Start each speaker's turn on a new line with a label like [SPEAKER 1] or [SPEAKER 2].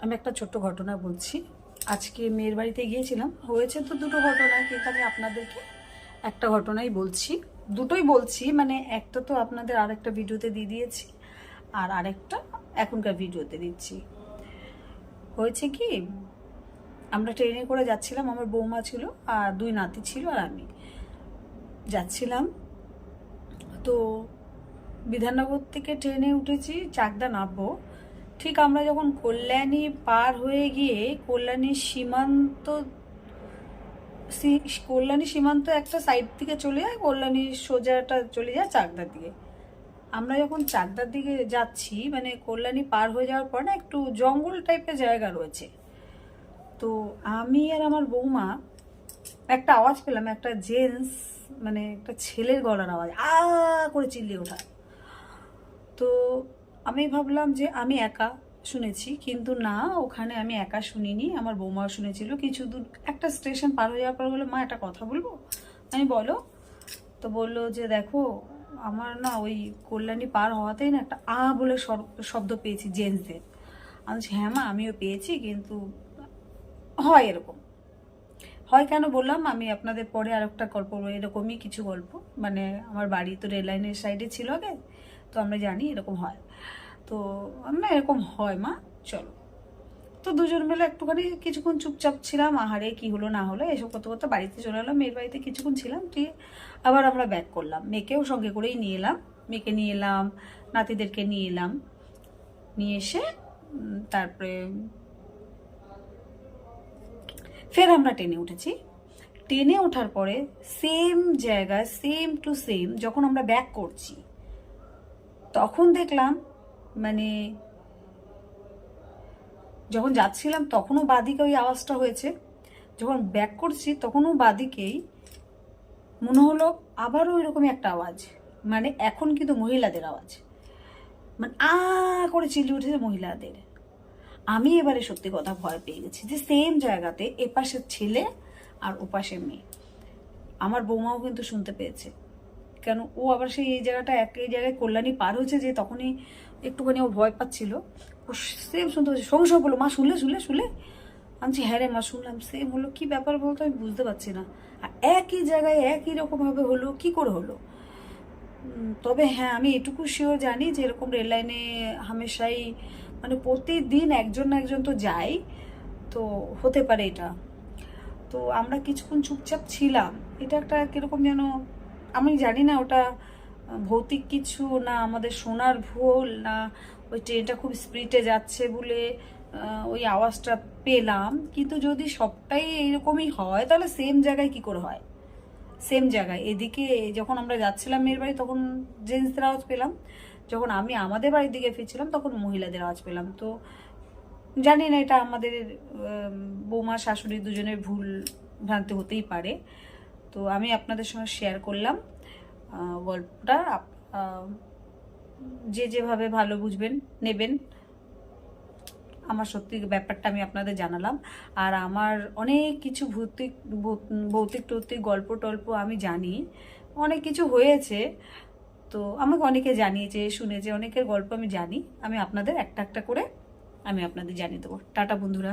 [SPEAKER 1] আমি একটা ছোট্ট ঘটনা বলছি। আজকে মেয়ের বাড়িতে গিয়েছিলাম, হয়েছে তো দুটো ঘটনা, কিন্তু আমি আপনাদেরকে একটা ঘটনাই বলছি। দুটোই বলছি, মানে একটা তো আপনাদের আরেকটা ভিডিওতে দিয়ে দিয়েছি, আর আরেকটা এখনকার ভিডিওতে দিচ্ছি। হয়েছে কি, আমরা ট্রেনে করে যাচ্ছিলাম, আমার বৌমা ছিল আর দুই নাতি ছিল আর আমি যাচ্ছিলাম। তো বিধাননগর থেকে ট্রেনে উঠেছি, চাকদা নামবো। ঠিক আমরা যখন কল্যাণী পার হয়ে গিয়ে কল্যাণী সীমান্ত একটা সাইড থেকে চলে যায়, কল্যাণী সোজাটা চলে যায় চাকদার দিকে। আমরা যখন চাকদার দিকে যাচ্ছি, মানে কল্যাণী পার হয়ে যাওয়ার পর না একটু জঙ্গল টাইপের জায়গা রয়েছে। তো আমি আর আমার বৌমা একটা আওয়াজ পেলাম, একটা জেন্টস, মানে একটা ছেলের গলার আওয়াজ, করে চিল্লিয়ে ওঠা। তো আমি ভাবলাম যে আমি একা শুনেছি, কিন্তু না, ওখানে আমি একা শুনিনি, আমার বৌমাও শুনেছিল। কিছু দূর একটা স্টেশন পার হয়ে যাওয়ার পর বললো, মা একটা কথা বলবো। আমি বলো। তো বললো যে দেখো, আমার না ওই কল্যাণী পার হওয়াতেই না একটা বলে শব্দ পেয়েছি জেন্টসদের। আমি বলছি, হ্যাঁ মা, আমিও পেয়েছি, কিন্তু হয় এরকম। হয় কেন বললাম, আমি আপনাদের পরে আর একটা গল্প বলবো, এরকমই কিছু গল্প। মানে আমার বাড়ি তো রেল লাইনের সাইডে ছিল আগে, তো আমরা জানি এরকম হয়। তো না, এরকম হয় মা, চলো। তো দুজন মিলে একটুখানি কিছুক্ষণ চুপচাপ ছিলাম, আহারে কি হলো না হলো এসব করতে করতে বাড়িতে চলে এলাম। মেয়ের বাড়িতে কিছুক্ষণ ছিলাম, ঠিক আবার আমরা ব্যাক করলাম। মেয়েকেও সঙ্গে করেই নিয়ে এলাম, মেয়েকে নিয়ে এলাম, নাতিদেরকে নিয়ে এলাম। নিয়ে এসে তারপরে ফের আমরা ট্রেনে উঠেছি। ট্রেনে ওঠার পরে সেম জায়গায়, সেম টু সেম, যখন আমরা ব্যাক করছি তখন দেখলাম, মানে যখন যাচ্ছিলাম তখনও বাদিকে ওই আওয়াজটা হয়েছে, যখন ব্যাক করছি তখনও বাদিকেই মনে হলো আবারও এরকমই একটা আওয়াজ। মানে এখন কিন্তু মহিলাদের আওয়াজ, মানে করে চিল্লিয়ে উঠেছে মহিলাদের। আমি এবারে সত্যি কথা ভয় পেয়ে গেছি যে সেম জায়গাতে এপাশে ছেলে আর ওপাশে মেয়ে। আমার বৌমাও কিন্তু শুনতে পেয়েছে, কেন ও আবার সেই এই জায়গাটা একই জায়গায় কল্যাণী পার হয়েছে, যে তখনই একটুখানি ও ভয় পাচ্ছিল। ও সেম শুনতে পাচ্ছে, সঙ্গে সঙ্গে বললো, মা শুনলে শুনলে শুনলে। আমি হ্যাঁ রে মা, শুনলাম। সেম হলো, কি ব্যাপার বলতো, আমি বুঝতে পারছি না। আর একই জায়গায় একই রকমভাবে হলো, কি করে হলো। তবে হ্যাঁ, আমি এটুকু শিওর জানি যে এরকম রেল লাইনে হামেশাই, মানে প্রতিদিন একজন না একজন তো যায়, তো হতে পারে এটা। তো আমরা কিছুক্ষণ চুপচাপ ছিলাম। এটা একটা কিরকম যেন, আমি জানি না ওটা ভৌতিক কিছু না আমাদের শোনার ভুল, না ওই ট্রেনটা খুব স্পিডে যাচ্ছে বলে ওই আওয়াজটা পেলাম। কিন্তু যদি সবটাই এইরকমই হয়, তাহলে সেম জায়গায় কি করে হয়? সেম জায়গায় এদিকে যখন আমরা যাচ্ছিলাম মেয়ের বাড়ি, তখন জেন্টসদের আওয়াজ পেলাম, যখন আমি আমাদের বাড়ির দিকে ফিরছিলাম তখন মহিলাদের আওয়াজ পেলাম। তো জানি না, এটা আমাদের বৌমা শাশুড়ি দুজনের ভুল ভ্রান্তি হতেই পারে। তো আমি আপনাদের সঙ্গে শেয়ার করলাম গল্পটা। যে যেভাবে ভালো বুঝবেন নেবেন। আমার সত্যি ব্যাপারটা আমি আপনাদের জানালাম। আর আমার অনেক কিছু ভৌতিক টৌতিক গল্প টল্প আমি জানি, অনেক কিছু হয়েছে। তো আমাকে অনেকে জানিয়েছে, শুনেছে, অনেকের গল্প আমি জানি। আমি আপনাদের একটা একটা করে আমি আপনাদের জানিয়ে দেবো। টাটা বন্ধুরা।